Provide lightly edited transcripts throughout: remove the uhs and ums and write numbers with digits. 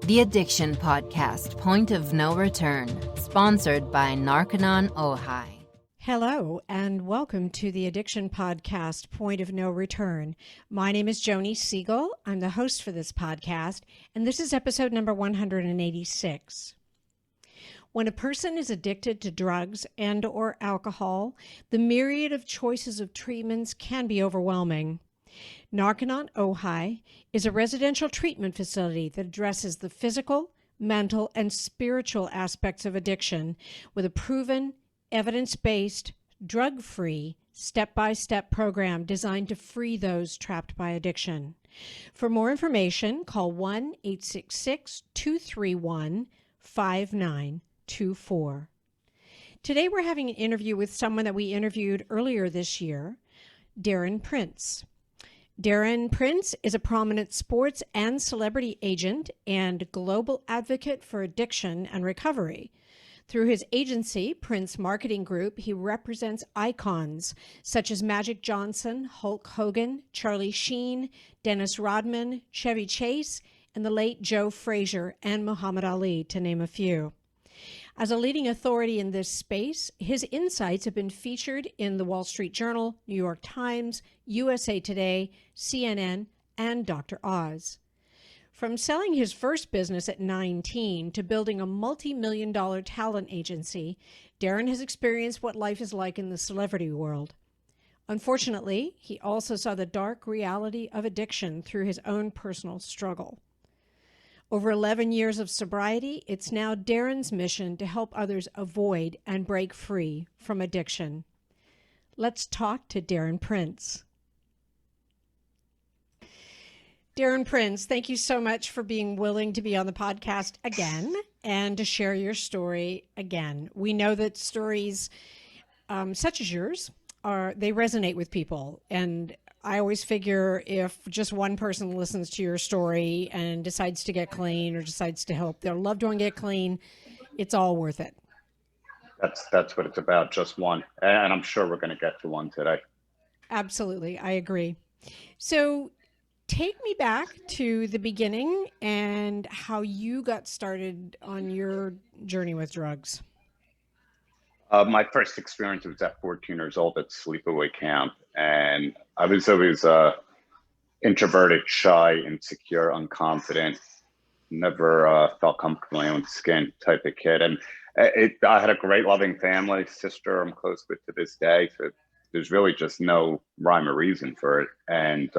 The Addiction Podcast, Point of No Return, sponsored by Narconon Ojai. Hello, and welcome to the Addiction Podcast, Point of No Return. My name is Joni Siegel. I'm the host for this podcast, and this is episode number 186. When a person is addicted to drugs and or alcohol, the myriad of choices of treatments can be overwhelming. Narconon Ojai is a residential treatment facility that addresses the physical, mental, and spiritual aspects of addiction with a proven, evidence-based, drug-free, step-by-step program designed to free those trapped by addiction. For more information, call 1-866-231-5924. Today we're having an interview with someone that we interviewed earlier this year, Darren Prince. Darren Prince is a prominent sports and celebrity agent and global advocate for addiction and recovery. Through his agency, Prince Marketing Group, he represents icons such as Magic Johnson, Hulk Hogan, Charlie Sheen, Dennis Rodman, Chevy Chase, and the late Joe Frazier and Muhammad Ali, to name a few. As a leading authority in this space, his insights have been featured in the Wall Street Journal, New York Times, USA Today, CNN, and Dr. Oz. From selling his first business at 19 to building a multi-million-dollar talent agency, Darren has experienced what life is like in the celebrity world. Unfortunately, he also saw the dark reality of addiction through his own personal struggle. Over 11 years of sobriety, it's now Darren's mission to help others avoid and break free from addiction. Let's talk to Darren Prince. Darren Prince, thank you so much for being willing to be on the podcast again and to share your story again. We know that stories such as yours they resonate with people, and I always figure if just one person listens to your story and decides to get clean or decides to help their loved one get clean, it's all worth it. That's what it's about, just one. And I'm sure we're going to get to one today. Absolutely. I agree. So take me back to the beginning and how you got started on your journey with drugs. My first experience was at 14 years old at sleepaway camp. And I was always introverted, shy, insecure, unconfident, never felt comfortable in my own skin type of kid. And I had a great loving family, sister I'm close with to this day. So there's really just no rhyme or reason for it. And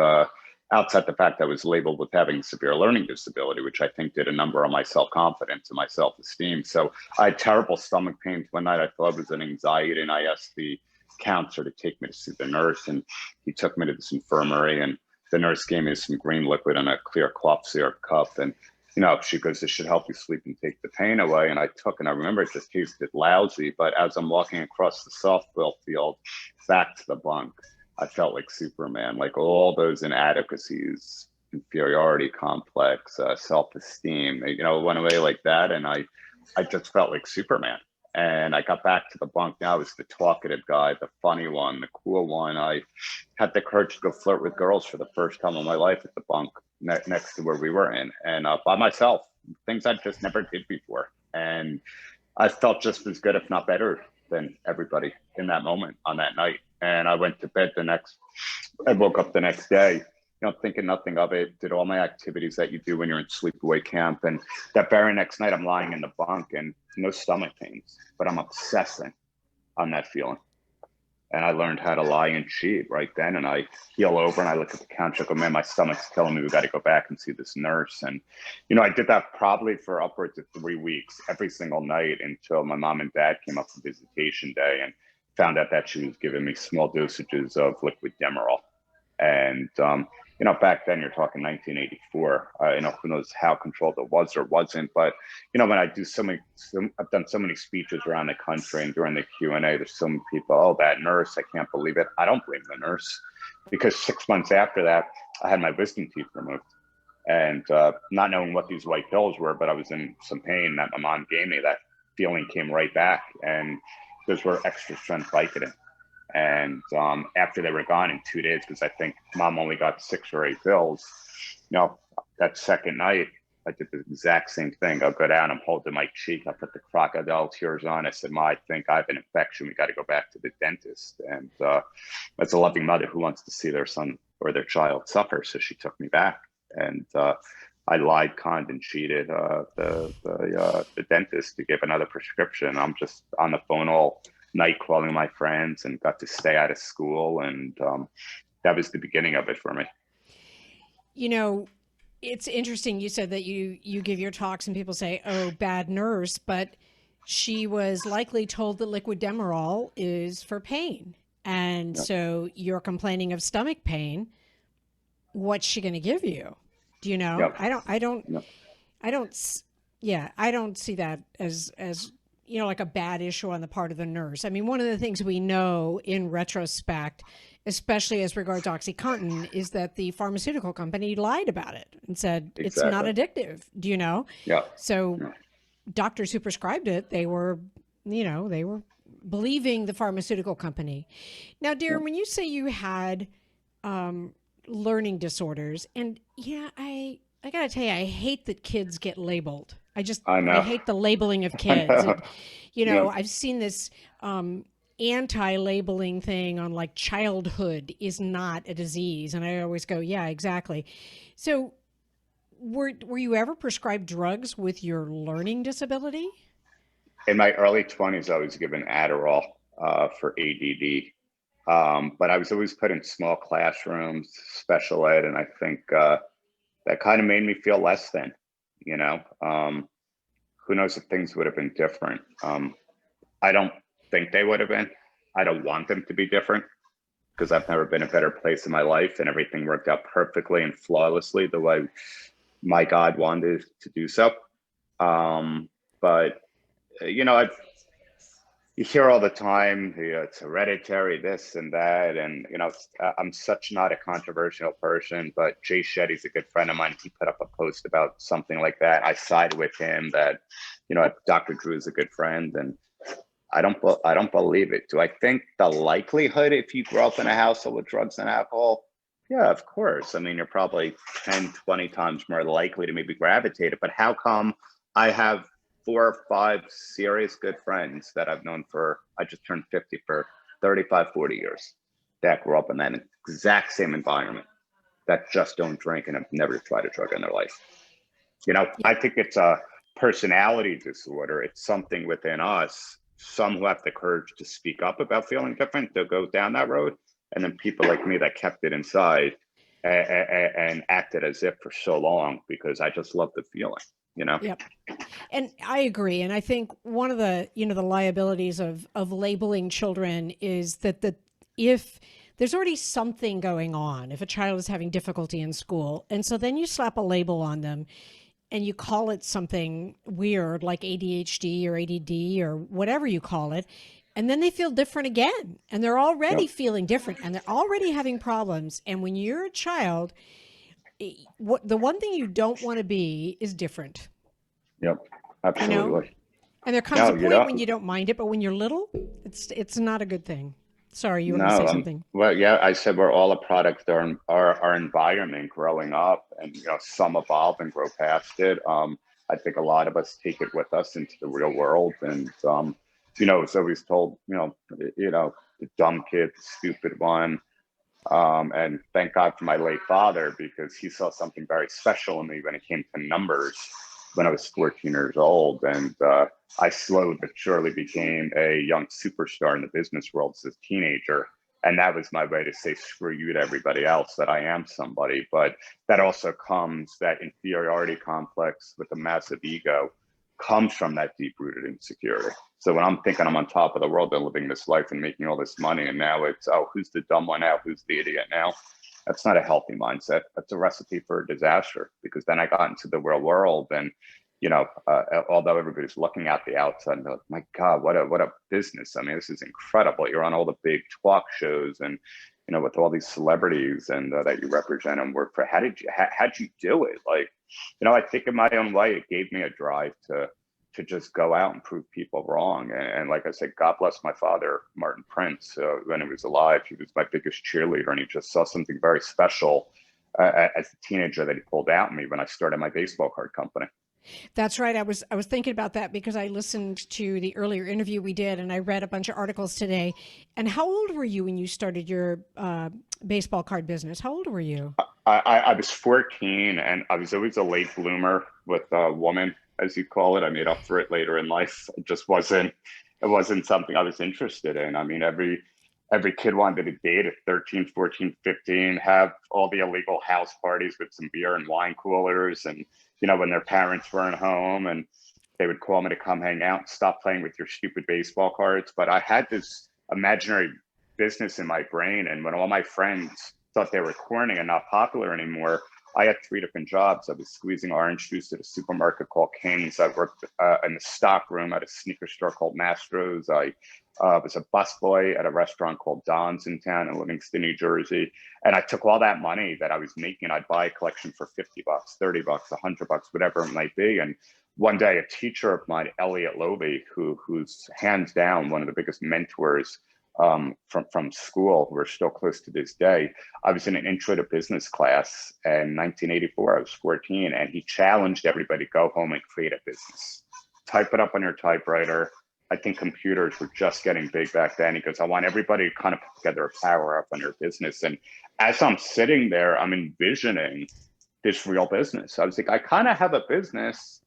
outside the fact I was labeled with having severe learning disability, which I think did a number on my self-confidence and my self-esteem. So I had terrible stomach pains one night. I thought it was an anxiety, and I asked the counselor to take me to see the nurse, and he took me to this infirmary, and the nurse gave me some green liquid in a clear cough syrup cup. And, you know, she goes, this should help you sleep and take the pain away. And I took, and I remember it just tasted lousy. But as I'm walking across the softball field back to the bunk, I felt like Superman, like all those inadequacies, inferiority complex, self-esteem, you know, went away like that. And I just felt like Superman. And I got back to the bunk. Now I was the talkative guy, the funny one, the cool one. I had the courage to go flirt with girls for the first time in my life at the bunk next to where we were in, and by myself, things I just never did before. And I felt just as good, if not better, than everybody in that moment on that night. And I went to bed I woke up the next day, you know, thinking nothing of it, did all my activities that you do when you're in sleepaway camp. And that very next night, I'm lying in the bunk and no stomach pains, but I'm obsessing on that feeling. And I learned how to lie and cheat right then. And I heel over and I look at the couch, I go, man, my stomach's killing me. We got to go back and see this nurse. And, you know, I did that probably for upwards of 3 weeks, every single night, until my mom and dad came up for visitation day and found out that she was giving me small dosages of liquid Demerol. And, you know, back then you're talking 1984, you know, who knows how controlled it was or wasn't. But, you know, when I do I've done so many speeches around the country, and during the Q&A, there's so many people, oh, that nurse, I can't believe it. I don't blame the nurse, because 6 months after that, I had my wisdom teeth removed. And not knowing what these white pills were, but I was in some pain that my mom gave me. That feeling came right back. And those were extra strength Vicodin. And after they were gone in 2 days, because I think mom only got 6 or 8 pills, you know, that second night, I did the exact same thing. I'll go down, I'm holding my cheek, I put the crocodile tears on. I said, Ma, I think I have an infection. We got to go back to the dentist. And as a loving mother who wants to see their son or their child suffer, so she took me back. And I lied, conned, and cheated the dentist to give another prescription. I'm just on the phone all night calling my friends, and got to stay out of school. And that was the beginning of it for me. You know, it's interesting. You said that you give your talks and people say, oh, bad nurse, but she was likely told that liquid Demerol is for pain. And so you're complaining of stomach pain. What's she going to give you? Do you know? I don't see that as, you know, like a bad issue on the part of the nurse. I mean, one of the things we know in retrospect, especially as regards OxyContin, is that the pharmaceutical company lied about it and said it's not addictive. Do you know? Yeah. So doctors who prescribed it, they were believing the pharmaceutical company. Now, Darren, when you say you had learning disorders, and I got to tell you, I hate that kids get labeled. I hate the labeling of kids. I've seen this anti-labeling thing on like childhood is not a disease. And I always go, yeah, exactly. So were you ever prescribed drugs with your learning disability? In my early 20s, I was given Adderall for ADD. But I was always put in small classrooms, special ed. And I think that kind of made me feel less than, who knows if things would have been different. I don't think they would have been. I don't want them to be different, because I've never been in a better place in my life, and everything worked out perfectly and flawlessly the way my God wanted to do so. But you hear all the time, it's hereditary, this and that. And, I'm such not a controversial person, but Jay Shetty's a good friend of mine. He put up a post about something like that. I side with him that, Dr. Drew is a good friend, and I don't believe it. Do I think the likelihood, if you grow up in a household with drugs and alcohol? Yeah, of course. I mean, you're probably 10, 20 times more likely to maybe gravitate it. But how come I have 4 or 5 serious good friends that I've known I just turned 50, for 35, 40 years, that grew up in that exact same environment, that just don't drink and have never tried a drug in their life? I think it's a personality disorder. It's something within us. Some who have the courage to speak up about feeling different, they'll go down that road. And then people like me that kept it inside and acted as if for so long, because I just love the feeling. Yep. And I agree. And I think one of the, the liabilities of labeling children is that if there's already something going on, if a child is having difficulty in school, and so then you slap a label on them and you call it something weird like ADHD or ADD or whatever you call it, and then they feel different again, and they're already feeling different, and they're already having problems. And when you're a child, the one thing you don't want to be is different. Yep, absolutely. And there comes a point when you don't mind it, but when you're little, it's not a good thing. Sorry, you want to say something? Well, yeah, I said we're all a product of our environment growing up, and some evolve and grow past it. I think a lot of us take it with us into the real world, and it's always told, the dumb kid, the stupid one. And thank God for my late father, because he saw something very special in me when it came to numbers when I was 14 years old. And I slowly but surely became a young superstar in the business world as a teenager. And that was my way to say screw you to everybody else, that I am somebody. But that also comes, that inferiority complex with a massive ego comes from that deep-rooted insecurity. So when I'm thinking I'm on top of the world and living this life and making all this money, and now it's, who's the dumb one now? Who's the idiot now? That's not a healthy mindset. That's a recipe for a disaster, because then I got into the real world, and, although everybody's looking at the outside and they're like, my God, what a business. I mean, this is incredible. You're on all the big talk shows and, with all these celebrities and that you represent and work for. How'd you do it? Like, I think in my own way, it gave me a drive to just go out and prove people wrong. And like I said, God bless my father, Darren Prince. When he was alive, he was my biggest cheerleader, and he just saw something very special as a teenager that he pulled out on me when I started my baseball card company. That's right. I was thinking about that because I listened to the earlier interview we did, and I read a bunch of articles today. And how old were you when you started your baseball card business? How old were you? I was 14, and I was always a late bloomer with a woman, as you call it. I made up for it later in life. It wasn't something I was interested in. I mean, every kid wanted to date at 13, 14, 15, have all the illegal house parties with some beer and wine coolers. And, when their parents weren't home, and they would call me to come hang out, stop playing with your stupid baseball cards. But I had this imaginary business in my brain. And when all my friends thought they were corny and not popular anymore, I had 3 different jobs. I was squeezing orange juice at a supermarket called King's. I worked in the stock room at a sneaker store called Mastro's. I was a busboy at a restaurant called Don's in town in Livingston, New Jersey. And I took all that money that I was making. I'd buy a collection for $50, $30, $100, whatever it might be. And one day, a teacher of mine, Elliot Loby, who's hands down one of the biggest mentors from school, we're still close to this day. I was in an intro to business class in 1984. I was 14, and he challenged everybody to go home and create a business. Type it up on your typewriter. I think computers were just getting big back then. He goes, I want everybody to kind of put together a power up on your business. And as I'm sitting there, I'm envisioning this real business. I was like, I kind of have a business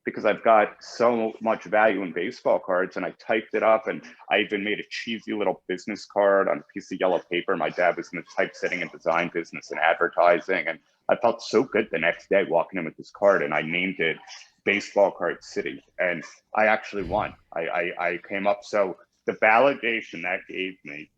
because I've got so much value in baseball cards. And I typed it up, and I even made a cheesy little business card on a piece of yellow paper. My dad was in the typesetting and design business and advertising. And I felt so good the next day walking in with this card, and I named it Baseball Card City. And I actually won. I came up. So the validation that gave me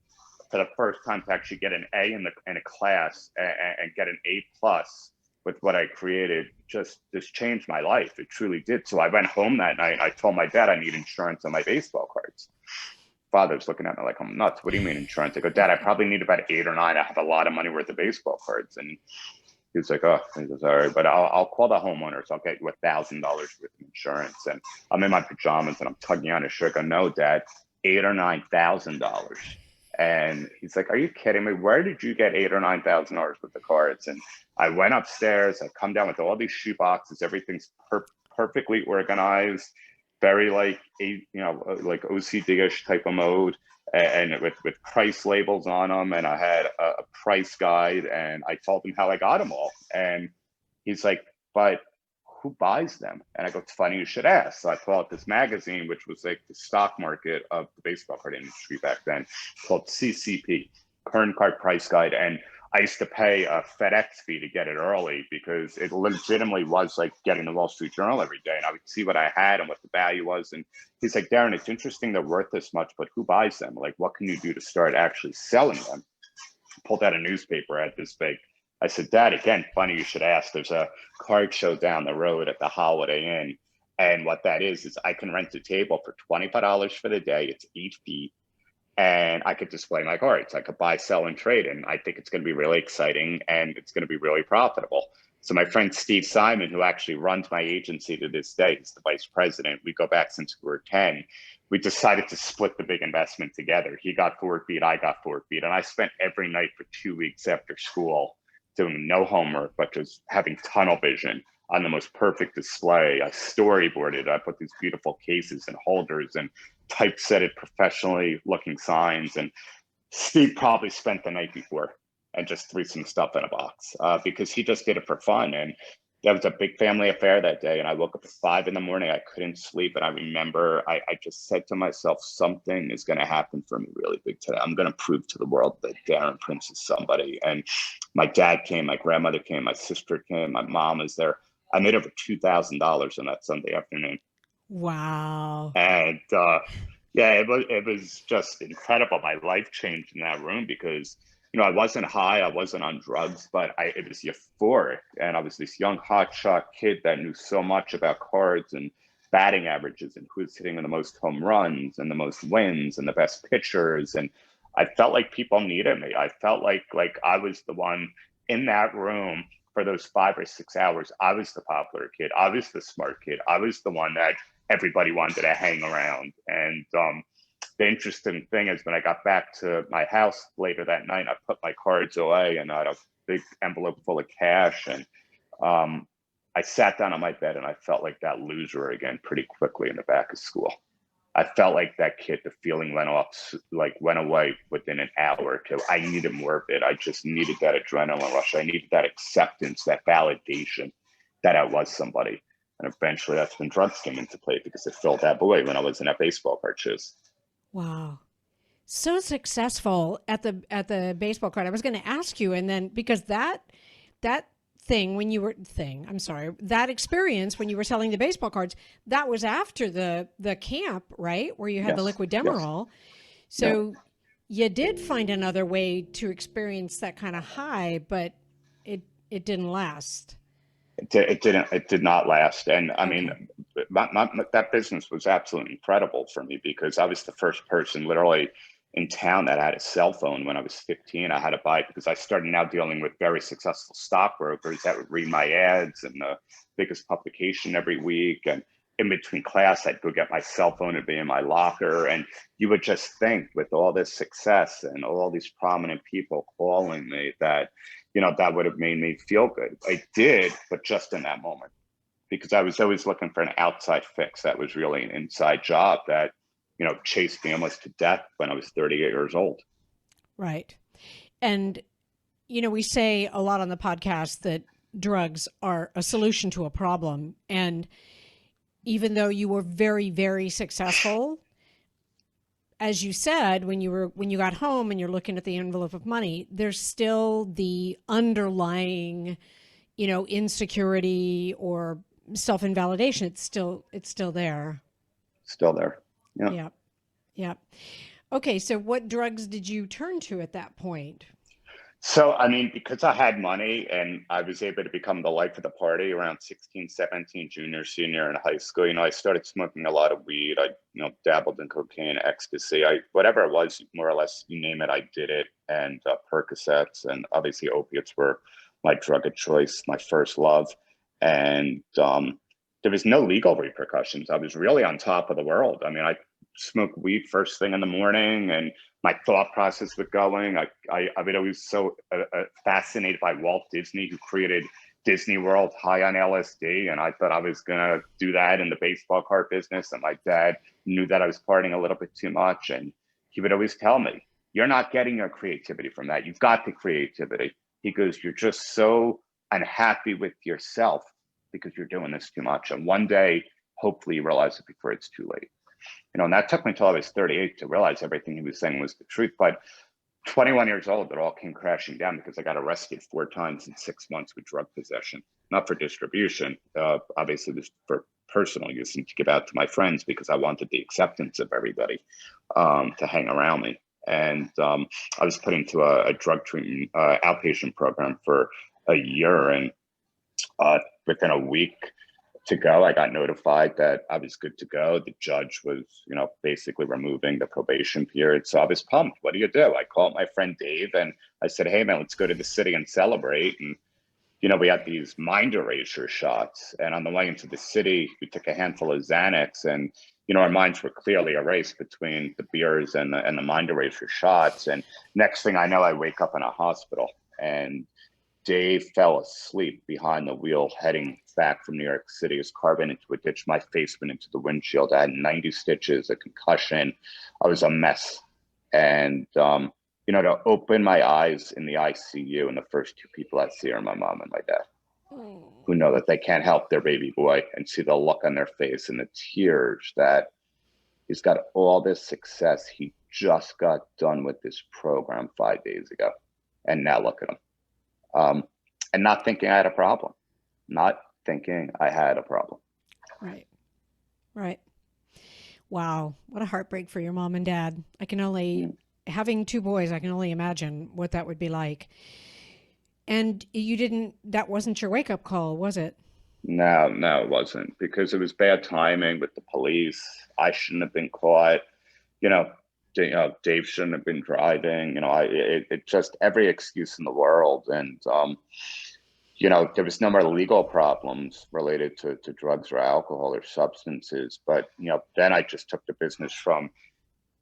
for the first time to actually get an A in a class and get an A plus with what I created just changed my life. It truly did. So I went home that night. I told my dad I need insurance on my baseball cards. Father's looking at me like I'm nuts. What do you mean insurance? I go, Dad, I probably need about 8 or 9. I have a lot of money worth of baseball cards. And he was like, oh, he goes, all right, but I'll call the homeowners. I'll get you $1,000 worth of insurance. And I'm in my pajamas and I'm tugging on his shirt. I go, no, Dad, $8,000 or $9,000. And he's like, are you kidding me? Where did you get $8,000 or $9,000 worth of cards? And I went upstairs. I come down with all these shoe boxes. Everything's perfectly organized, very like OCD-ish type of mode, and with price labels on them. And I had a price guide, and I told him how I got them all. And he's like, but who buys them? And I go, it's funny you should ask. So I pull out this magazine, which was like the stock market of the baseball card industry back then, called CCP, Current Card Price Guide. And I used to pay a FedEx fee to get it early because it legitimately was like getting the Wall Street Journal every day. And I would see what I had and what the value was. And he's like, Darren, it's interesting they're worth this much, but who buys them? Like, what can you do to start actually selling them? Pulled out a newspaper at this big. I said, Dad, again, funny you should ask. There's a card show down the road at the Holiday Inn. And what that is I can rent a table for $25 for the day. It's 8 feet. And I could display my cards. I could buy, sell, and trade. And I think it's going to be really exciting, and it's going to be really profitable. So my friend Steve Simon, who actually runs my agency to this day, he's the vice president. We go back since we were 10. We decided to split the big investment together. He got 4 feet, I got 4 feet. And I spent every night for 2 weeks after school doing no homework, but just having tunnel vision on the most perfect display. I storyboarded. I put these beautiful cases and holders and typesetted professionally looking signs. And Steve probably spent the night before and just threw some stuff in a box because he just did it for fun. And that was a big family affair that day. And I woke up at 5 a.m. I couldn't sleep. And I remember I just said to myself, something is going to happen for me really big today. I'm going to prove to the world that Darren Prince is somebody. And my dad came, my grandmother came, my sister came, my mom was there. I made over $2,000 on that Sunday afternoon. Wow. And it was just incredible. My life changed in that room because I wasn't high, I wasn't on drugs, but it was euphoric. And I was this young hotshot kid that knew so much about cards and batting averages and who's hitting the most home runs and the most wins and the best pitchers. And I felt like people needed me. I felt like I was the one in that room for those 5 or 6 hours. I was the popular kid. I was the smart kid. I was the one that everybody wanted to hang around. And the interesting thing is when I got back to my house later that night, I put my cards away, and out of big envelope full of cash. And I sat down on my bed and I felt like that loser again pretty quickly in the back of school. I felt like that kid, the feeling went away within an hour or two. I needed more of it. I just needed that adrenaline rush. I needed that acceptance, that validation that I was somebody. And eventually that's when drugs came into play, because it filled that void when I was in that baseball card shoes. Wow. So successful at the baseball card. I was going to ask you, and then because that experience when you were selling the baseball cards, that was after the camp, right? Where you had the liquid Demerol. Yes. So you did find another way to experience that kind of high, but it didn't last. It did not last. And I mean, that business was absolutely incredible for me, because I was the first person literally in town that had a cell phone. When I was 15, I had to buy it because I started now dealing with very successful stockbrokers that would read my ads in the biggest publication every week. And in between class, I'd go get my cell phone and be in my locker. And you would just think, with all this success and all these prominent people calling me, that, you know, that would have made me feel good. I did, but just in that moment, because I was always looking for an outside fix that was really an inside job that, you know, chased me almost to death when I was 38 years old. Right. And, you know, we say a lot on the podcast that drugs are a solution to a problem. And even though you were very, very successful, as you said, when you got home and you're looking at the envelope of money, there's still the underlying, you know, insecurity or self-invalidation. It's still there. Still there. Yeah. Yeah. Yeah. Okay. So what drugs did you turn to at that point? So, I mean, because I had money and I was able to become the life of the party around 16, 17, junior, senior in high school, you know, I started smoking a lot of weed. I, you know, dabbled in cocaine, ecstasy, whatever it was, more or less, you name it, I did it. And Percocets, and obviously opiates were my drug of choice, my first love. And there was no legal repercussions. I was really on top of the world. I mean, I smoked weed first thing in the morning, and my thought process was going. I was always so fascinated by Walt Disney, who created Disney World high on LSD. And I thought I was going to do that in the baseball card business. And my dad knew that I was partying a little bit too much. And he would always tell me, you're not getting your creativity from that. You've got the creativity. He goes, you're just so unhappy with yourself because you're doing this too much. And one day, hopefully you realize it before it's too late. You know, and that took me until I was 38 to realize everything he was saying was the truth. But 21 years old, it all came crashing down because I got arrested 4 times in 6 months with drug possession, not for distribution. Obviously, it was for personal use and to give out to my friends because I wanted the acceptance of everybody to hang around me. And I was put into a drug treatment outpatient program for a year. And within a week to go, I got notified that I was good to go. The judge was, you know, basically removing the probation period. So I was pumped. What do? I called my friend Dave and I said, hey man, let's go to the city and celebrate. And, you know, we had these mind eraser shots. And on the way into the city, we took a handful of Xanax, and, you know, our minds were clearly erased between the beers and the mind eraser shots. And next thing I know, I wake up in a hospital, and Dave fell asleep behind the wheel heading back from New York City. His car went into a ditch. My face went into the windshield. I had 90 stitches, a concussion. I was a mess. And, you know, to open my eyes in the ICU, and the first 2 people I see are my mom and my dad, who know that they can't help their baby boy, and see the look on their face and the tears that he's got all this success. He just got done with this program 5 days ago. And now look at him. And not thinking I had a problem. Right. Right. Wow. What a heartbreak for your mom and dad. I can only, having 2 boys, I can only imagine what that would be like. And that wasn't your wake up call, was it? No, it wasn't, because it was bad timing with the police. I shouldn't have been caught. You know, Dave shouldn't have been driving. You know, it just every excuse in the world. And, you know, there was no more legal problems related to drugs or alcohol or substances. But, you know, then I just took the business from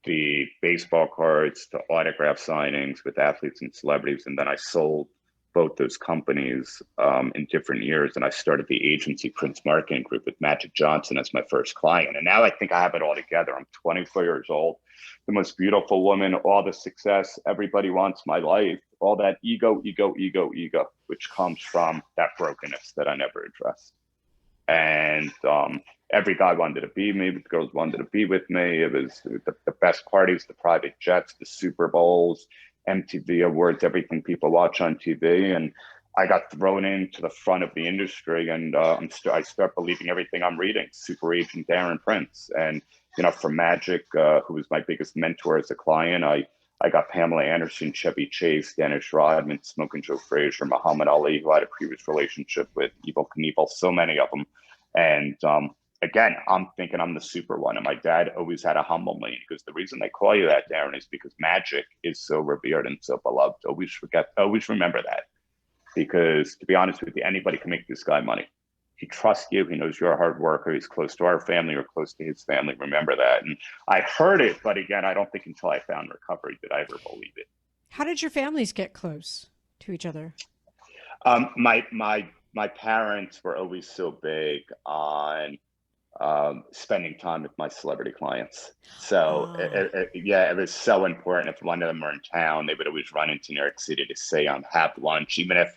the baseball cards to autograph signings with athletes and celebrities. And then I sold both those companies in different years. And I started the agency Prince Marketing Group with Magic Johnson as my first client. And now I think I have it all together. I'm 24 years old, the most beautiful woman, all the success, everybody wants my life, all that ego, which comes from that brokenness that I never addressed. And every guy wanted to be me, the girls wanted to be with me. It was the best parties, the private jets, the Super Bowls, MTV Awards, everything people watch on TV. And I got thrown into the front of the industry, and I start believing everything I'm reading. Super agent Darren Prince. And, from Magic, who was my biggest mentor as a client, I got Pamela Anderson, Chevy Chase, Dennis Rodman, Smoking Joe Frazier, Muhammad Ali, who I had a previous relationship with, Evel Knievel, so many of them. And again, I'm thinking I'm the super one. And my dad always had to humble me, because the reason they call you that, Darren, is because magic is so revered and so beloved. Always remember that. Because to be honest with you, anybody can make this guy money. He trusts you. He knows you're a hard worker. He's close to our family or close to his family. Remember that. And I heard it, but again, I don't think until I found recovery did I ever believe it. How did your families get close to each other? My parents were always so big on spending time with my celebrity clients. So it was so important. If one of them were in town, they would always run into New York City to say, have lunch, even if,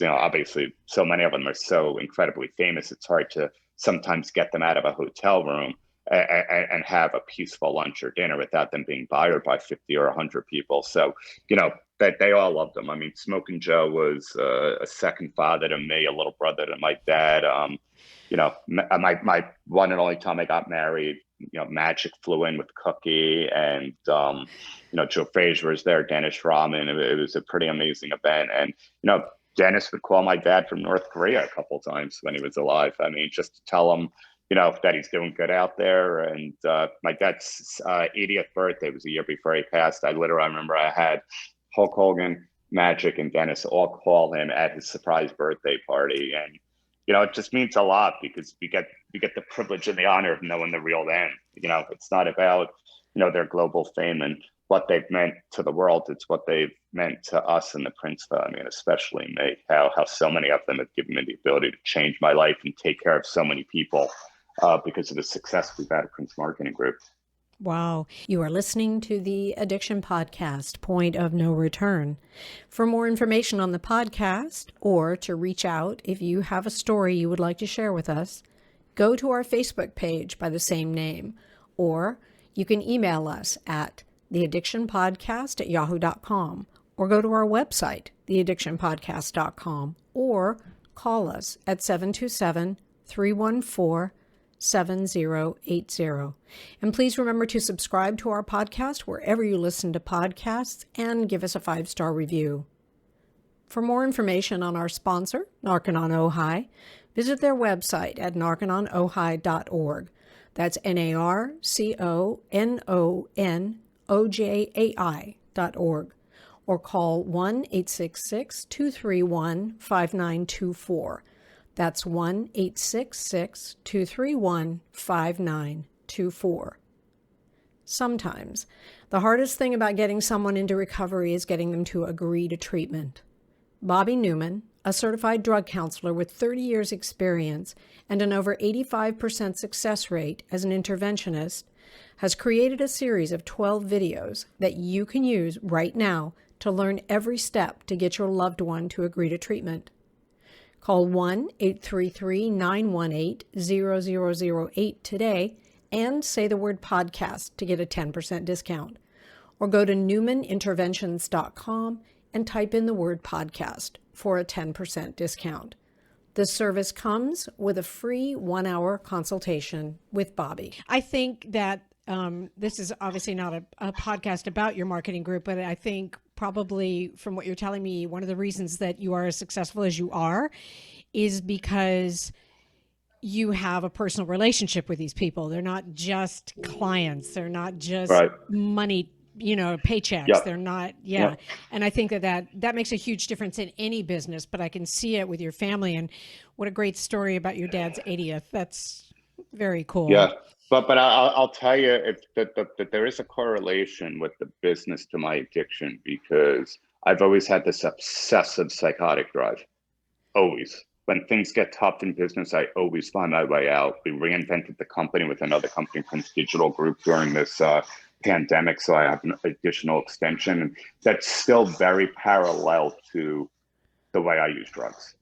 obviously so many of them are so incredibly famous. It's hard to sometimes get them out of a hotel room and have a peaceful lunch or dinner without them being bothered by 50 or 100 people. So, that they all loved them. I mean, Smoking Joe was a second father to me, a little brother to my dad. My one and only time I got married, Magic flew in with Cookie, and Joe Frazier was there, Dennis Rodman. It was a pretty amazing event. And Dennis would call my dad from North Korea a couple of times when he was alive. I mean, just to tell him that he's doing good out there. And my dad's 80th birthday was the year before he passed. I remember I had Hulk Hogan, Magic, and Dennis all call him at his surprise birthday party. And it just means a lot, because we get the privilege and the honor of knowing the real them. It's not about, their global fame and what they've meant to the world. It's what they've meant to us and the Prince family, and especially me, how so many of them have given me the ability to change my life and take care of so many people because of the success we've had at Prince Marketing Group. Wow. You are listening to the Addiction Podcast, Point of No Return. For more information on the podcast, or to reach out if you have a story you would like to share with us, go to our Facebook page by the same name, or you can email us at theaddictionpodcast@yahoo.com, or go to our website, theaddictionpodcast.com, or call us at 727-314-7080. And please remember to subscribe to our podcast wherever you listen to podcasts, and give us a 5-star review. For more information on our sponsor, Narconon Ojai, visit their website at narcononojai.org. That's NARCONONOJAI.org. Or call 1-866-231-5924. That's 1-866-231-5924. Sometimes the hardest thing about getting someone into recovery is getting them to agree to treatment. Bobby Newman, a certified drug counselor with 30 years experience and an over 85% success rate as an interventionist, has created a series of 12 videos that you can use right now to learn every step to get your loved one to agree to treatment. Call 1-833-918-0008 today and say the word podcast to get a 10% discount. Or go to newmaninterventions.com and type in the word podcast for a 10% discount. This service comes with a free 1-hour consultation with Bobby. I think that this is obviously not a podcast about your marketing group, but I think probably from what you're telling me, one of the reasons that you are as successful as you are is because you have a personal relationship with these people. They're not just clients. They're not just money, paychecks. Yep. They're not, Yep. And I think that makes a huge difference in any business, but I can see it with your family. And what a great story about your dad's 80th. That's very cool. Yeah. But I'll tell you that there is a correlation with the business to my addiction, because I've always had this obsessive psychotic drive. Always. When things get tough in business, I always find my way out. We reinvented the company with another company, Prince Digital Group, during this pandemic. So I have an additional extension. And that's still very parallel to the way I use drugs.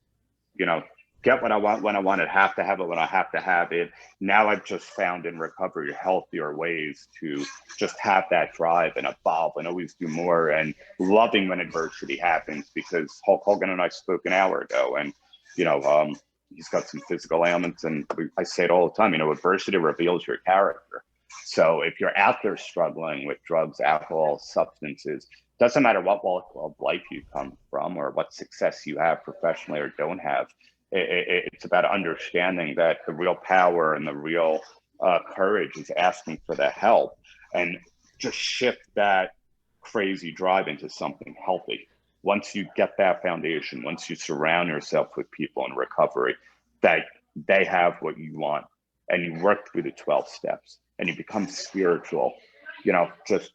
You know, get what I want when I want it, have to have it when I have to have it. Now I've just found in recovery healthier ways to just have that drive and evolve and always do more, and loving when adversity happens, because Hulk Hogan and I spoke an hour ago, and, you know, he's got some physical ailments, and I say it all the time, you know, adversity reveals your character. So if you're out there struggling with drugs, alcohol, substances, doesn't matter what walk of life you come from or what success you have professionally or don't have. It's about understanding that the real power and the real courage is asking for the help, and just shift that crazy drive into something healthy. Once you get that foundation, once you surround yourself with people in recovery that they have what you want, and you work through the 12 steps and you become spiritual, you know, just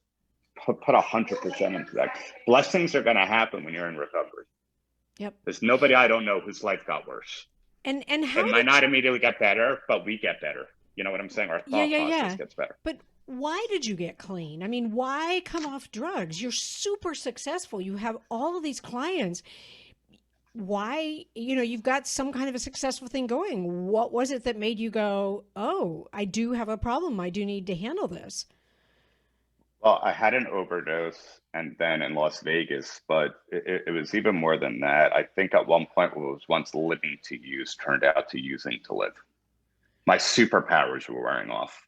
put 100% into that. Blessings are going to happen when you're in recovery. Yep. There's nobody I don't know whose life got worse. And how it might not immediately get better, but we get better. You know what I'm saying? Our thought process gets better. But why did you get clean? I mean, why come off drugs? You're super successful. You have all of these clients. Why, you know, you've got some kind of a successful thing going. What was it that made you go, oh, I do have a problem. I do need to handle this? Well, I had an overdose and then in Las Vegas, but it was even more than that. I think at one point what was once living to use turned out to using to live. My superpowers were wearing off.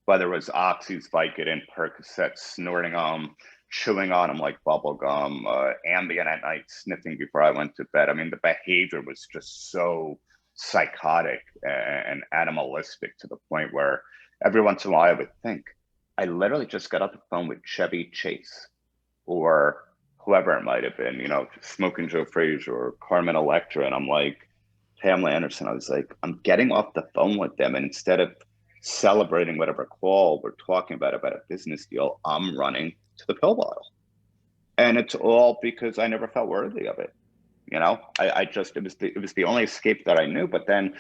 Whether it was oxys, Vicodin, Percocet, snorting them, chewing on them like bubble gum, Ambien at night, sniffing before I went to bed. I mean, the behavior was just so psychotic and animalistic to the point where every once in a while I would think, I literally just got off the phone with Chevy Chase or whoever it might have been, you know, Smoking Joe Frazier or Carmen Electra. And I'm like, Pamela Anderson, I was like, I'm getting off the phone with them. And instead of celebrating whatever call we're talking about a business deal, I'm running to the pill bottle. And it's all because I never felt worthy of it. You know, I just, it was the only escape that I knew. But then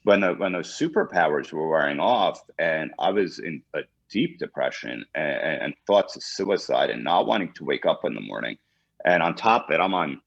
when those superpowers were wearing off and I was in a deep depression and thoughts of suicide and not wanting to wake up in the morning. And on top of it, I'm on,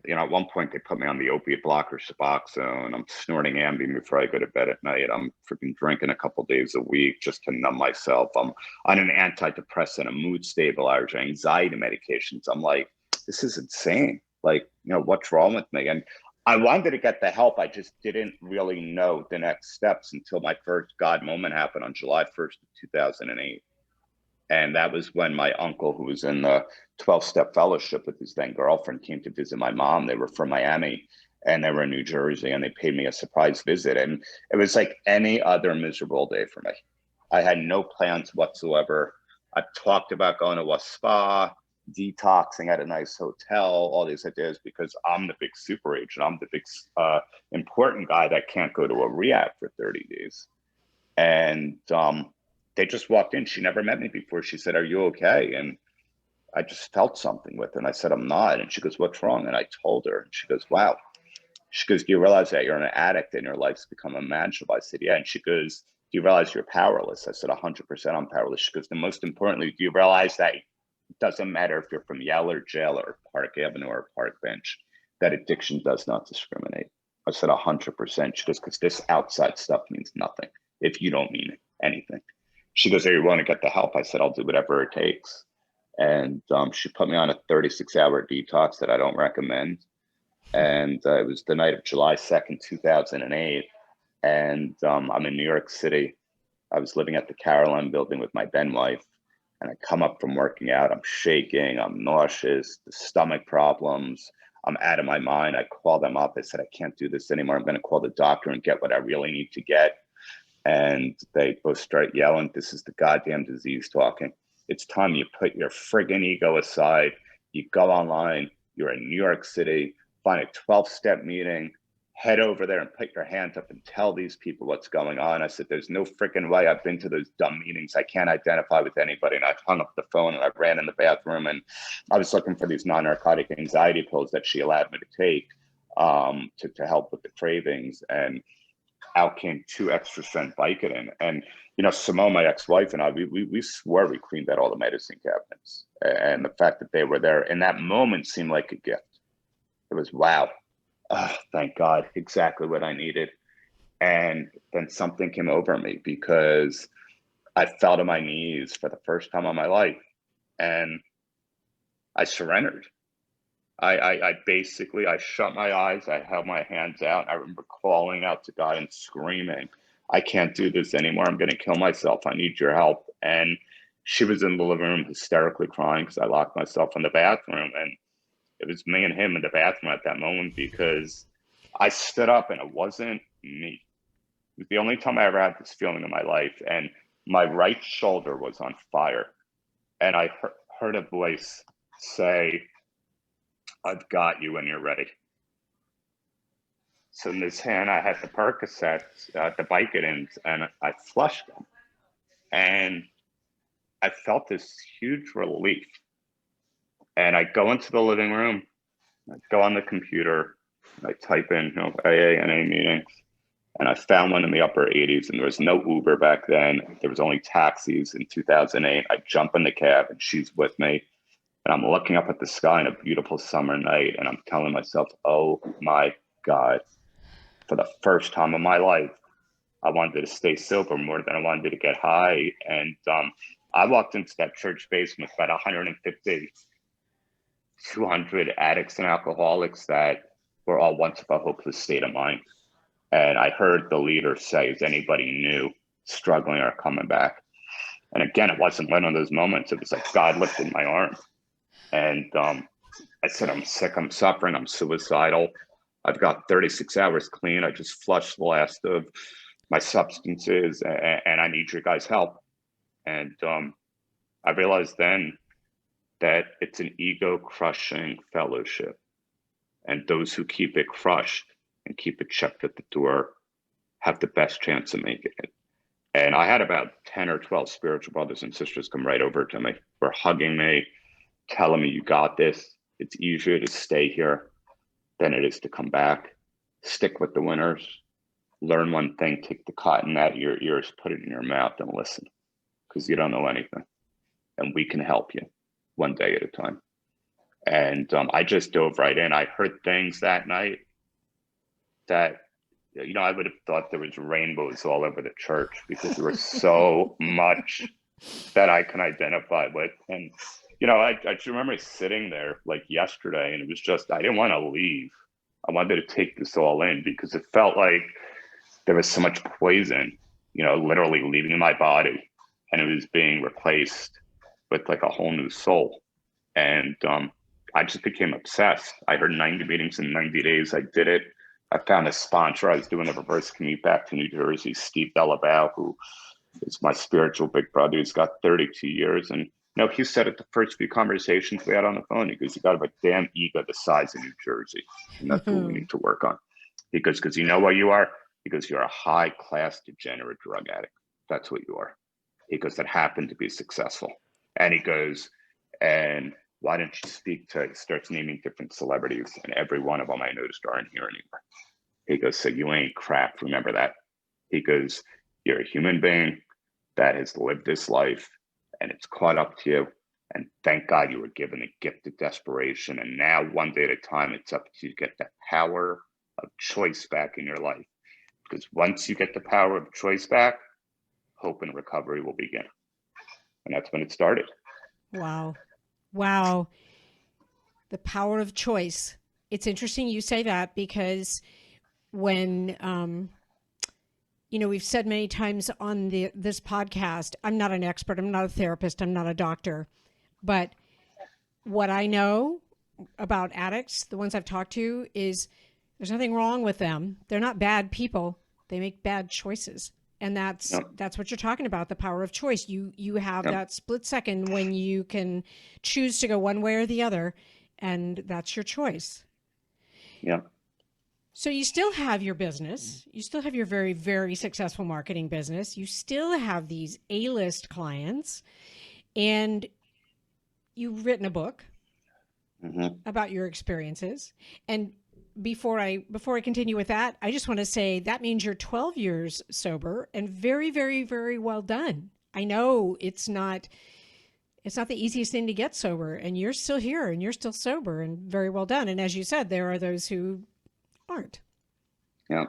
you know, at one point they put me on the opiate blocker Suboxone. I'm snorting Ambien before I go to bed at night. I'm freaking drinking a couple days a week just to numb myself. I'm on an antidepressant, a mood stabilizer, anxiety medications. I'm like, this is insane. Like, you know, what's wrong with me? And I wanted to get the help. I just didn't really know the next steps until my first God moment happened on July 1st of 2008. And that was when my uncle, who was in the 12-step fellowship with his then girlfriend, came to visit my mom. They were from Miami and they were in New Jersey, and they paid me a surprise visit. And it was like any other miserable day for me. I had no plans whatsoever. I talked about going to a spa, detoxing at a nice hotel, all these ideas, because I'm the big super agent. I'm the big important guy that can't go to a rehab for 30 days. And they just walked in. She never met me before. She said, "Are you okay?" And I just felt something with her. And I said, "I'm not." And she goes, "What's wrong?" And I told her. And she goes, "Wow." She goes, "Do you realize that you're an addict and your life's become unmanageable?" I said, "Yeah." And she goes, "Do you realize you're powerless?" I said, 100% I'm powerless. She goes, "And most importantly, do you realize that it doesn't matter if you're from Yale or Jail or Park Avenue or Park Bench, that addiction does not discriminate?" I said, 100%. She goes, "Because this outside stuff means nothing if you don't mean anything." She goes, "Are you willing to get the help?" I said, "I'll do whatever it takes." And she put me on a 36-hour detox that I don't recommend. And it was the night of July 2nd, 2008. And I'm in New York City. I was living at the Caroline building with my then wife. And I come up from working out. I'm shaking. I'm nauseous. The stomach problems. I'm out of my mind. I call them up. I said, "I can't do this anymore. I'm going to call the doctor and get what I really need to get." And they both start yelling, "This is the goddamn disease talking. It's time you put your friggin' ego aside. You go online. You're in New York City. Find a 12-step meeting. head over there and put your hands up and tell these people what's going on. I said, there's no freaking way. I've been to those dumb meetings. I can't identify with anybody. And I hung up the phone and I ran in the bathroom, and I was looking for these non-narcotic anxiety pills that she allowed me to take to help with the cravings. And out came 2 extra strength Vicodin. And, Simone, my ex-wife, and I, we swore we cleaned out all the medicine cabinets. And the fact that they were there in that moment seemed like a gift. It was, wow. Oh, thank God, exactly what I needed. And then something came over me because I fell to my knees for the first time in my life, and I surrendered. I basically shut my eyes. I held my hands out. I remember calling out to God and screaming, I can't do this anymore. I'm going to kill myself. I need your help. And she was in the living room hysterically crying because I locked myself in the bathroom. And it was me and him in the bathroom at that moment, because I stood up and it wasn't me. It was the only time I ever had this feeling in my life. And my right shoulder was on fire. And I heard a voice say, I've got you when you're ready. So in this hand, I had the Percocets, the Vicodins, and I flushed them. And I felt this huge relief. And I go into the living room, I go on the computer, I type in, AA, NA meetings, and I found one in the upper 80s, and there was no Uber back then. There was only taxis in 2008. I jump in the cab and she's with me. And I'm looking up at the sky on a beautiful summer night, and I'm telling myself, oh my God, for the first time in my life, I wanted to stay sober more than I wanted to get high. And I walked into that church basement with about 150, 200 addicts and alcoholics that were all once of a hopeless state of mind. And I heard the leader say, is anybody new struggling or coming back? And again, it wasn't one of those moments. It was like God lifted my arm. And I said, I'm sick, I'm suffering, I'm suicidal. I've got 36 hours clean. I just flushed the last of my substances, and I need your guys' help. And I realized then that it's an ego-crushing fellowship. And those who keep it crushed and keep it checked at the door have the best chance of making it. And I had about 10 or 12 spiritual brothers and sisters come right over to me. Were hugging me, telling me, you got this. It's easier to stay here than it is to come back. Stick with the winners. Learn one thing, take the cotton out of your ears, put it in your mouth, and listen, because you don't know anything. And we can help you one day at a time. And I just dove right in. I heard things that night that, I would have thought there was rainbows all over the church, because there was so much that I can identify with. And I just remember sitting there like yesterday, and it was just, I didn't want to leave. I wanted to take this all in, because it felt like there was so much poison, literally leaving my body, and it was being replaced with like a whole new soul. And I just became obsessed. I heard 90 meetings in 90 days. I did it. I found a sponsor. I was doing a reverse commute back to New Jersey, Steve Delabow, who is my spiritual big brother. He's got 32 years. And he said at the first few conversations we had on the phone, he goes, you got to have a damn ego the size of New Jersey. And that's what we need to work on. Because you know what you are? Because you're a high-class degenerate drug addict. That's what you are. He goes, that happened to be successful. And he goes, and why don't you speak to, he starts naming different celebrities, and every one of them I noticed aren't here anymore. He goes, so you ain't crap, remember that. He goes, you're a human being that has lived this life, and it's caught up to you. And thank God you were given the gift of desperation. And now, one day at a time, it's up to you to get the power of choice back in your life. Because once you get the power of choice back, hope and recovery will begin. And that's when it started. Wow. The power of choice. It's interesting you say that, because when, we've said many times on this podcast, I'm not an expert, I'm not a therapist, I'm not a doctor, but what I know about addicts, the ones I've talked to, is there's nothing wrong with them. They're not bad people. They make bad choices. And that's what you're talking about, the power of choice. You have that split second when you can choose to go one way or the other, and that's your choice. Yeah. So you still have your business. You still have your very, very successful marketing business. You still have these A-list clients, and you've written a book about your experiences. And before I continue with that, I just want to say that means you're 12 years sober, and very, very, very well done. I know it's not the easiest thing to get sober, and you're still here and you're still sober, and very well done. And as you said, there are those who aren't. Yeah.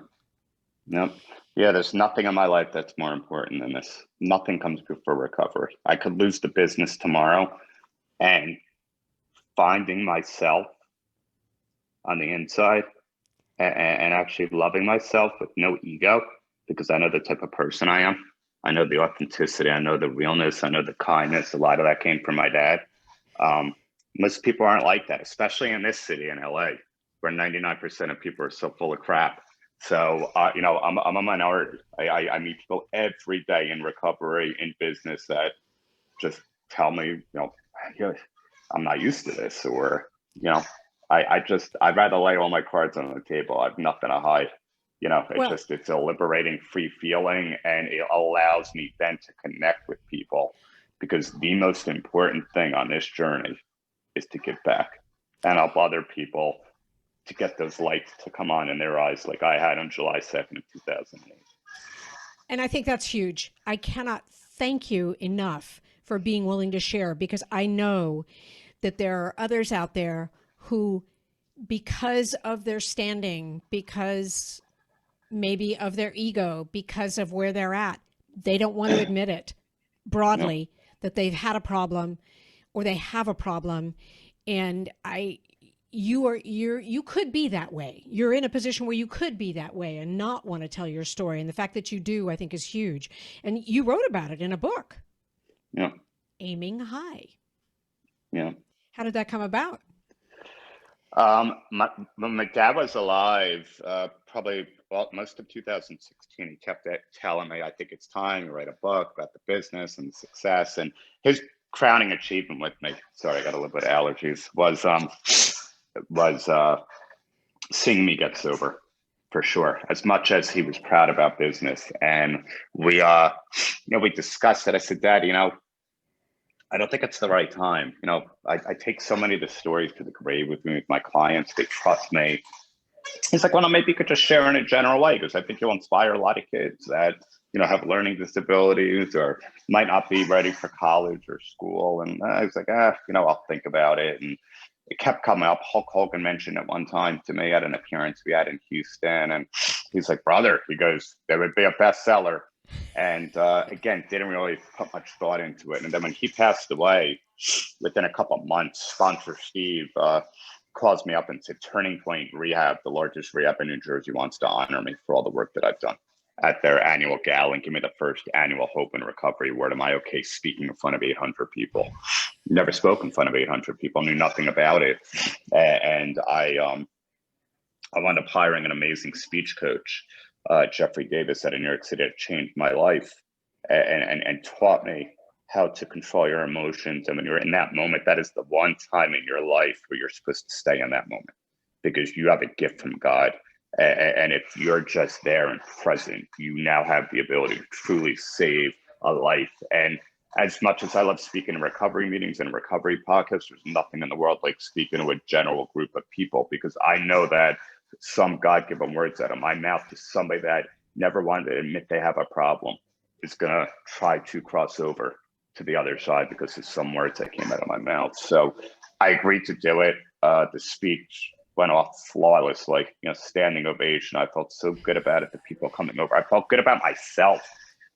Yep. Yeah, there's nothing in my life that's more important than this. Nothing comes before recovery. I could lose the business tomorrow, and finding myself on the inside and actually loving myself with no ego, because I know the type of person I am. I know the authenticity. I know the realness. I know the kindness. A lot of that came from my dad. Most people aren't like that, especially in this city, in LA, where 99% of people are so full of crap. So, I'm a minority. I meet people every day in recovery, in business, that just tell me, I'm not used to this, or, I'd rather lay all my cards on the table. I have nothing to hide. It's a liberating, free feeling, and it allows me then to connect with people, because the most important thing on this journey is to give back and help other people to get those lights to come on in their eyes, like I had on July 2nd of 2008. And I think that's huge. I cannot thank you enough for being willing to share, because I know that there are others out there who, because of their standing, because maybe of their ego, because of where they're at, they don't want to admit it broadly, that they've had a problem or they have a problem. And you could be that way. You're in a position where you could be that way and not want to tell your story. And the fact that you do, I think, is huge. And you wrote about it in a book. Yeah. Aiming High. Yeah. How did that come about? When my dad was alive, probably most of 2016, he kept telling me, I think it's time to write a book about the business and the success. And his crowning achievement with me, sorry, I got a little bit of allergies, was seeing me get sober, for sure. As much as he was proud about business, and we discussed it. I said, Dad, I don't think it's the right time. I take so many of the stories to the grave with me, with my clients. They trust me. He's like, well, no, maybe you could just share in a general way, because I think you'll inspire a lot of kids that, have learning disabilities or might not be ready for college or school. And I was like, I'll think about it. And it kept coming up. Hulk Hogan mentioned it one time to me at an appearance we had in Houston. And he's like, brother, he goes, there would be a bestseller. And again, didn't really put much thought into it. And then when he passed away, within a couple of months, sponsor Steve calls me up and said, Turning Point Rehab, the largest rehab in New Jersey, wants to honor me for all the work that I've done at their annual gala and give me the first annual Hope and Recovery Award. Am I okay speaking in front of 800 people? Never spoke in front of 800 people, knew nothing about it. And I wound up hiring an amazing speech coach, Jeffrey Davis, out of New York City, that changed my life and taught me how to control your emotions. And when you're in that moment, that is the one time in your life where you're supposed to stay in that moment, because you have a gift from God. And if you're just there and present, you now have the ability to truly save a life. And as much as I love speaking in recovery meetings and recovery podcasts, there's nothing in the world like speaking to a general group of people, because I know that some God-given words out of my mouth to somebody that never wanted to admit they have a problem is going to try to cross over to the other side because of some words that came out of my mouth. So I agreed to do it. The speech went off flawlessly, standing ovation. I felt so good about it, the people coming over. I felt good about myself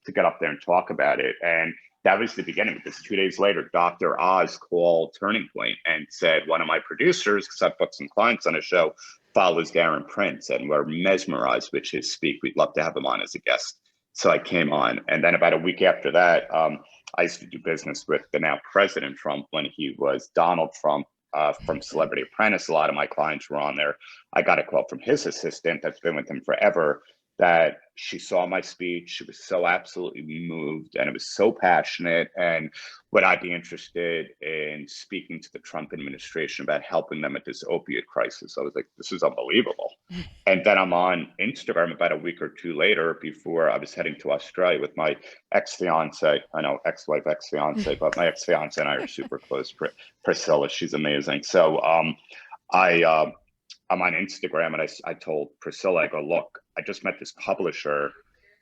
to get up there and talk about it. And that was the beginning, because 2 days later, Dr. Oz called Turning Point and said, one of my producers, because I've put some clients on a show, follows Darren Prince, and we're mesmerized with his speak. We'd love to have him on as a guest. So I came on. And then about a week after that, I used to do business with the now President Trump when he was Donald Trump from Celebrity Apprentice. A lot of my clients were on there. I got a call from his assistant that's been with him forever, that she saw my speech. She was so absolutely moved, and it was so passionate. And would I be interested in speaking to the Trump administration about helping them with this opiate crisis? I was like, this is unbelievable. And then I'm on Instagram about a week or two later, before I was heading to Australia with my ex-fiance. I know, ex-wife, ex-fiance, but my ex-fiance and I are super close. Priscilla, she's amazing. So I'm on Instagram, and I told Priscilla, I go, look, I just met this publisher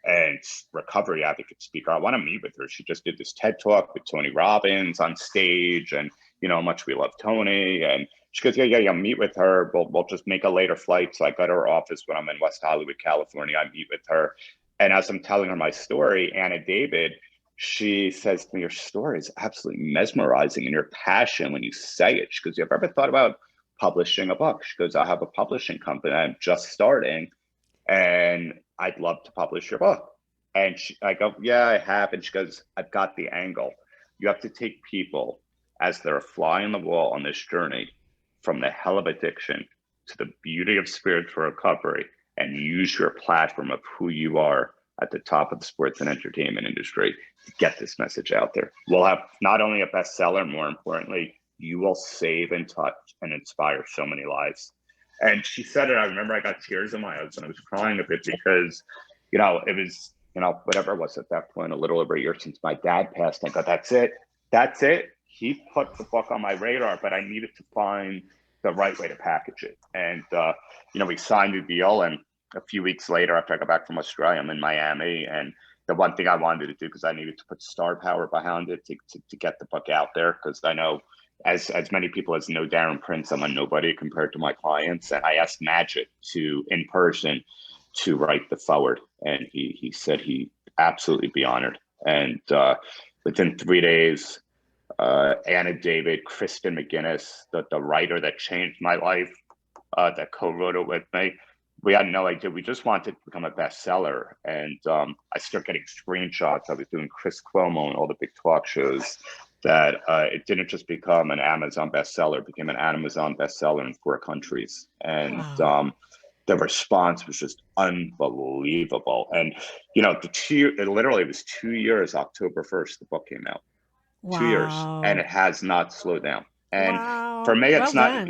and recovery advocate speaker. I want to meet with her. She just did this TED talk with Tony Robbins on stage, and you know how much we love Tony. And she goes, yeah, meet with her. We'll just make a later flight. So I go to her office when I'm in West Hollywood, California. I meet with her. And as I'm telling her my story, Anna David, she says to me, your story is absolutely mesmerizing, and your passion when you say it. She goes, you ever thought about publishing a book? She goes, I have a publishing company I'm just starting, and I'd love to publish your book. And I go, yeah, I have. And she goes, I've got the angle. You have to take people as they're a fly on the wall on this journey from the hell of addiction to the beauty of spiritual recovery, and use your platform of who you are at the top of the sports and entertainment industry to get this message out there. We'll have not only a bestseller, more importantly, you will save and touch and inspire so many lives. And she said it, I remember I got tears in my eyes and I was crying a bit because, you know, it was, you know, whatever it was at that point, a little over a year since my dad passed. I go, that's it. He put the book on my radar, but I needed to find the right way to package it. And, you know, we signed the deal, and a few weeks later, after I got back from Australia, I'm in Miami. And the one thing I wanted to do, because I needed to put star power behind it to get the book out there, because I know, as many people as know Darren Prince, I'm a nobody compared to my clients. And I asked Magic in person to write the forward, and he said he'd absolutely be honored. And within 3 days, Anna David, Kristen McGinnis, the writer that changed my life, that co-wrote it with me, we had no idea. We just wanted to become a bestseller. And I started getting screenshots. I was doing Chris Cuomo and all the big talk shows, that it didn't just become an Amazon bestseller, it became an Amazon bestseller in 4 countries. And wow. The response was just unbelievable. And, you know, it literally was 2 years, October 1st, the book came out. Wow. 2 years, and it has not slowed down. And wow. For me, it's not,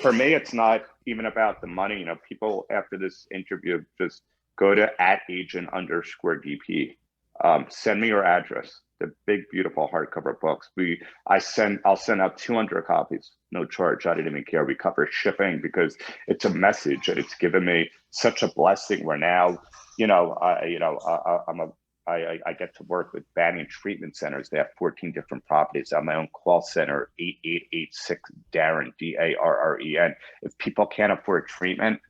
for me, it's not even about the money. You know, people after this interview, just go to @agent_DP. Send me your address. The big, beautiful hardcover books. I'll send out 200 copies, no charge. I didn't even care. We cover shipping because it's a message, and it's given me such a blessing. Where now, I get to work with Banyan Treatment Centers. They have 14 different properties. I have my own call center, 8886 Darren, DARREN. If people can't afford treatment,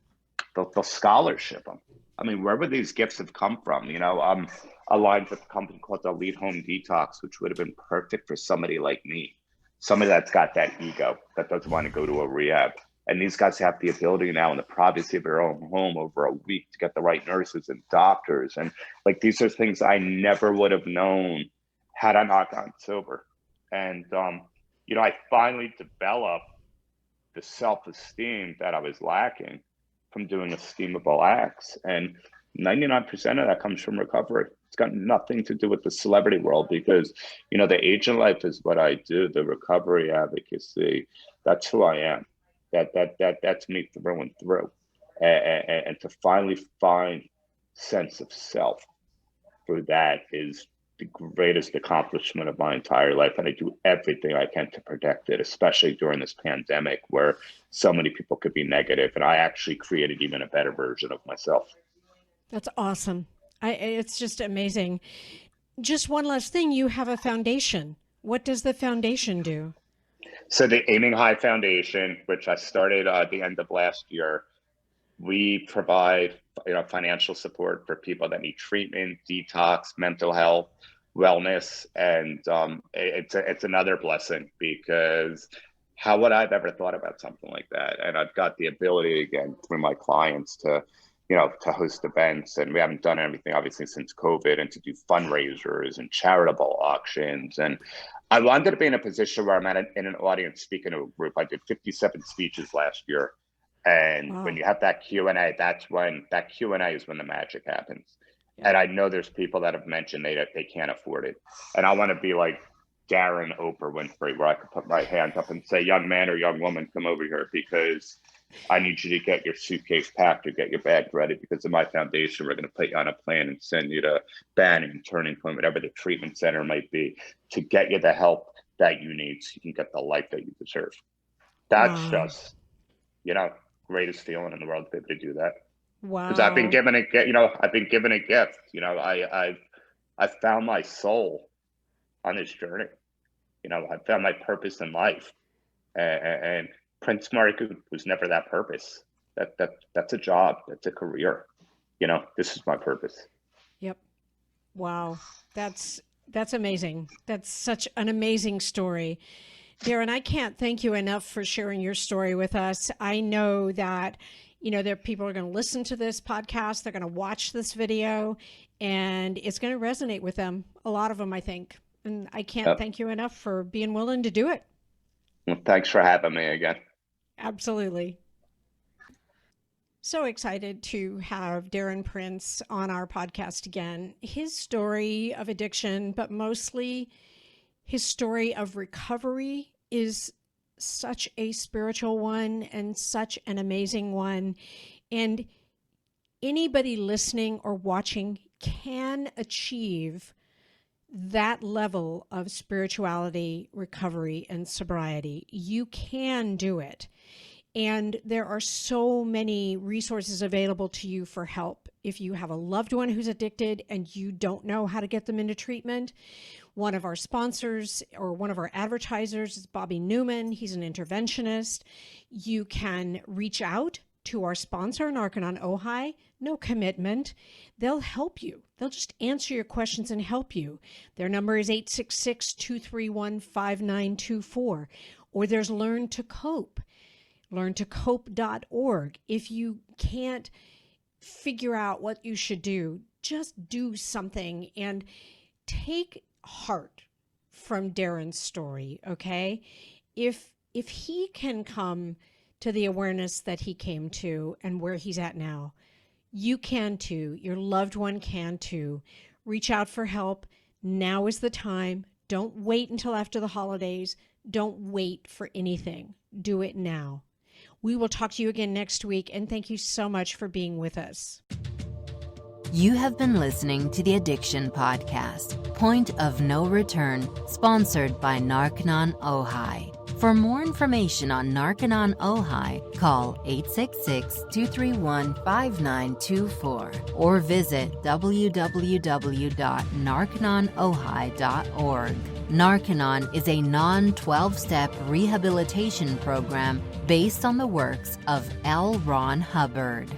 they'll scholarship them. I mean, wherever these gifts have come from, you know, I'm aligned with a company called the Elite Home Detox, which would have been perfect for somebody like me, somebody that's got that ego, that doesn't want to go to a rehab. And these guys have the ability now in the privacy of their own home over a week to get the right nurses and doctors. And like, these are things I never would have known had I not gotten sober. And, you know, I finally developed the self-esteem that I was lacking from doing esteemable acts. And 99% of that comes from recovery. It's got nothing to do with the celebrity world, because, you know, the agent life is what I do. The recovery advocacy, that's who I am. That's me through and through. And to finally find sense of self through that is the greatest accomplishment of my entire life. And I do everything I can to protect it, especially during this pandemic where so many people could be negative. And I actually created even a better version of myself. That's awesome. It's just amazing. Just one last thing. You have a foundation. What does the foundation do? So the Aiming High Foundation, which I started at the end of last year, we provide, you know, financial support for people that need treatment, detox, mental health, wellness, and it's another blessing, because how would I have ever thought about something like that? And I've got the ability again through my clients to, you know, to host events, and we haven't done anything obviously since COVID, and to do fundraisers and charitable auctions. And I wanted to be in a position where I'm in an audience speaking to a group. I did 57 speeches last year. And Wow. when you have that Q&A, that Q&A is when the magic happens. Yeah. And I know there's people that have mentioned they can't afford it. And I want to be like Darren Oprah Winfrey, where I could put my hand up and say, young man or young woman, come over here, because I need you to get your suitcase packed or get your bag ready, because in my foundation, we're going to put you on a plan and send you to Banning, Turning Point, whatever the treatment center might be, to get you the help that you need so you can get the life that you deserve. That's Wow. just, greatest feeling in the world to be able to do that. Wow. Because I've been given a gift. I've found my soul on this journey. I found my purpose in life, and Prince Market was never that purpose. That's a job. That's a career. This is my purpose. Yep. Wow. That's amazing. That's such an amazing story. Darren, I can't thank you enough for sharing your story with us. I know that, there people are going to listen to this podcast. They're going to watch this video, and it's going to resonate with them. A lot of them, I think. And I can't thank you enough for being willing to do it. Well, thanks for having me again. Absolutely. So excited to have Darren Prince on our podcast again. His story of addiction, but mostly his story of recovery, is such a spiritual one and such an amazing one. And anybody listening or watching can achieve that level of spirituality, recovery, and sobriety. You can do it. And there are so many resources available to you for help. If you have a loved one who's addicted and you don't know how to get them into treatment, one of our sponsors or one of our advertisers is Bobby Newman. He's an interventionist. You can reach out to our sponsor, Narconon Ojai. No commitment. They'll help you. They'll just answer your questions and help you. Their number is 866-231-5924. Or there's Learn to Cope. LearnToCope.org. If you can't figure out what you should do, just do something and take heart from Darren's story, okay? If he can come to the awareness that he came to and where he's at now, you can too. Your loved one can too. Reach out for help. Now is the time. Don't wait until after the holidays. Don't wait for anything. Do it now. We will talk to you again next week, and thank you so much for being with us. You have been listening to the Addiction Podcast, Point of No Return, sponsored by Narconon Ojai. For more information on Narconon Ojai, call 866-231-5924 or visit www.narcononojai.org. Narconon is a non-12-step rehabilitation program based on the works of L. Ron Hubbard.